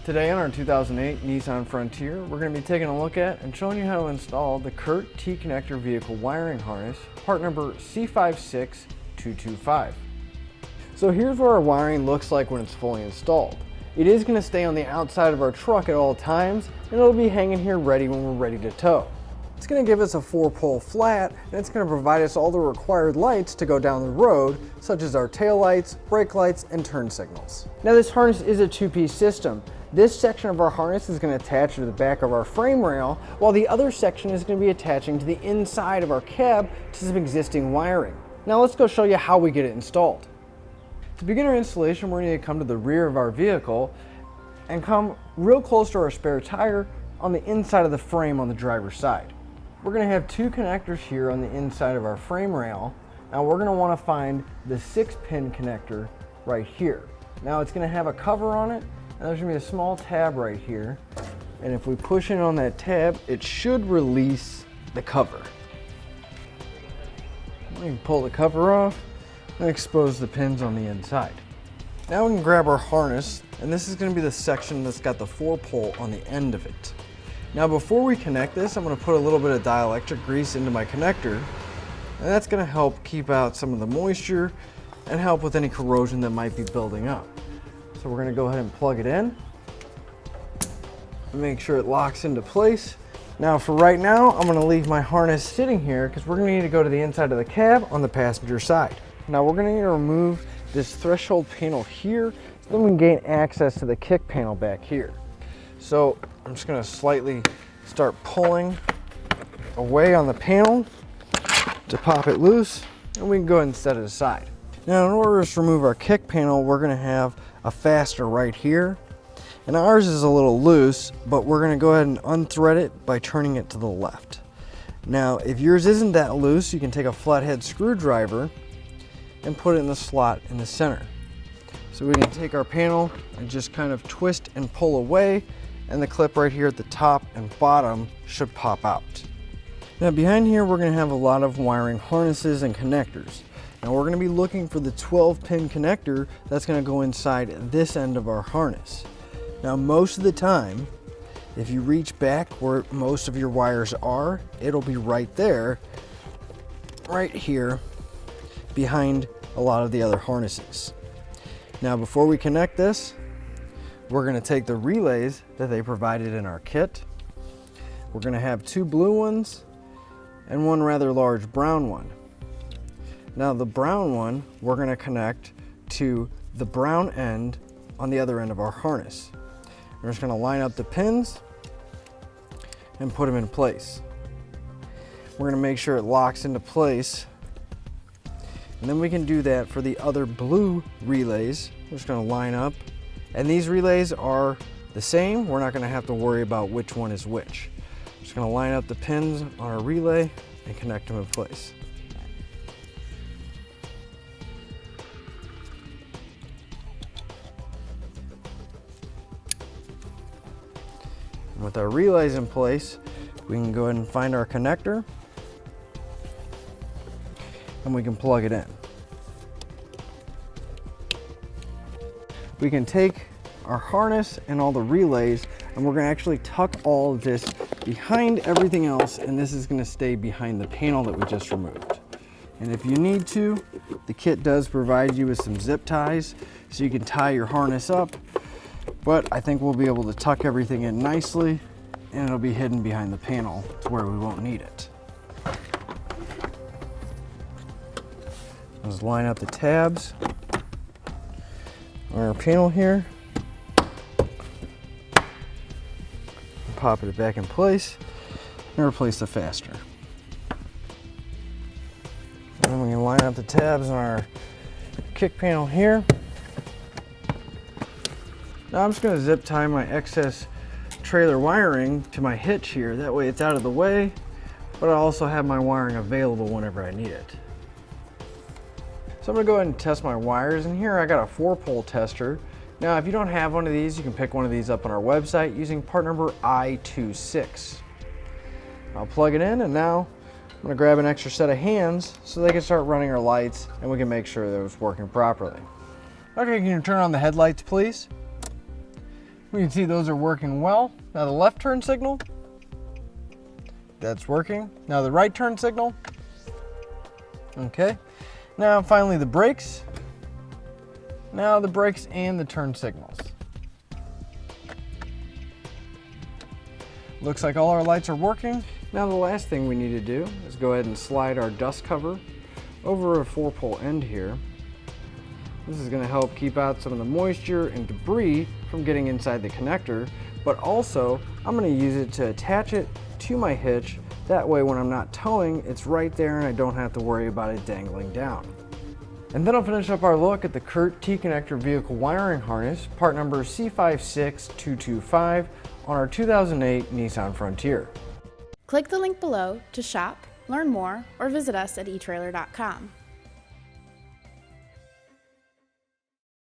Today on our 2008 Nissan Frontier, we're going to be taking a look at and showing you how to install the Curt T-connector vehicle wiring harness, part number c56225. So here's what our wiring looks like when it's fully installed. It is going to stay on the outside of our truck at all times, and it'll be hanging here ready when we're ready to tow. It's going to give us a 4-pole flat, and it's going to provide us all the required lights to go down the road, such as our tail lights, brake lights, and turn signals. Now this harness is a 2-piece system. This section of our harness is going to attach to the back of our frame rail, while the other section is going to be attaching to the inside of our cab to some existing wiring. Now let's go show you how we get it installed. To begin our installation, we're going to come to the rear of our vehicle and come real close to our spare tire on the inside of the frame on the driver's side. We're going to have 2 connectors here on the inside of our frame rail. Now we're going to want to find the 6-pin connector right here. Now it's going to have a cover on it, and there's going to be a small tab right here. And if we push in on that tab, it should release the cover. We can pull the cover off and expose the pins on the inside. Now we can grab our harness, and this is going to be the section that's got the 4-pole on the end of it. Now before we connect this, I'm going to put a little bit of dielectric grease into my connector, and that's going to help keep out some of the moisture and help with any corrosion that might be building up. So we're going to go ahead and plug it in and make sure it locks into place. Now for right now, I'm going to leave my harness sitting here because we're going to need to go to the inside of the cab on the passenger side. Now we're going to need to remove this threshold panel here so then we can gain access to the kick panel back here. So I'm just going to slightly start pulling away on the panel to pop it loose, and we can go ahead and set it aside. Now in order to remove our kick panel, we're going to have a fastener right here, and ours is a little loose, but we're going to go ahead and unthread it by turning it to the left. Now if yours isn't that loose, you can take a flathead screwdriver and put it in the slot in the center. So we can take our panel and just kind of twist and pull away, and the clip right here at the top and bottom should pop out. Now behind here we're going to have a lot of wiring harnesses and connectors. Now we're going to be looking for the 12-pin connector that's going to go inside this end of our harness. Now most of the time, if you reach back where most of your wires are, it'll be right there, right here, behind a lot of the other harnesses. Now before we connect this, we're going to take the relays that they provided in our kit. We're going to have 2 blue ones and 1 rather large brown one. Now the brown one we're going to connect to the brown end on the other end of our harness. We're just going to line up the pins and put them in place. We're going to make sure it locks into place, and then we can do that for the other blue relays. We're just going to line up, and these relays are the same. We're not going to have to worry about which one is which. We're just going to line up the pins on our relay and connect them in place. And with our relays in place, we can go ahead and find our connector, and we can plug it in. We can take our harness and all the relays, and we're going to actually tuck all of this behind everything else, and this is going to stay behind the panel that we just removed. And if you need to, the kit does provide you with some zip ties so you can tie your harness up, but I think we'll be able to tuck everything in nicely, and it'll be hidden behind the panel to where we won't need it. Let's line up the tabs on our panel here. Pop it back in place and replace the fastener. And then we can line up the tabs on our kick panel here. Now I'm just going to zip tie my excess trailer wiring to my hitch here. That way it's out of the way, but I also have my wiring available whenever I need it. So I'm going to go ahead and test my wires, and here I got a 4-pole tester. Now if you don't have one of these, you can pick one of these up on our website using part number I26. I'll plug it in, and now I'm going to grab an extra set of hands so they can start running our lights and we can make sure that it's working properly. Okay, can you turn on the headlights please? We can see those are working well. Now the left turn signal, that's working. Now the right turn signal. Okay. Now finally the brakes. Now the brakes and the turn signals. Looks like all our lights are working. Now the last thing we need to do is go ahead and slide our dust cover over a 4-pole end here. This is going to help keep out some of the moisture and debris from getting inside the connector, but also I'm going to use it to attach it to my hitch. That way when I'm not towing, it's right there and I don't have to worry about it dangling down. And then I'll finish up our look at the Curt T-connector vehicle wiring harness, part number c56225 on our 2008 Nissan Frontier. Click the link below to shop, learn more, or visit us at etrailer.com.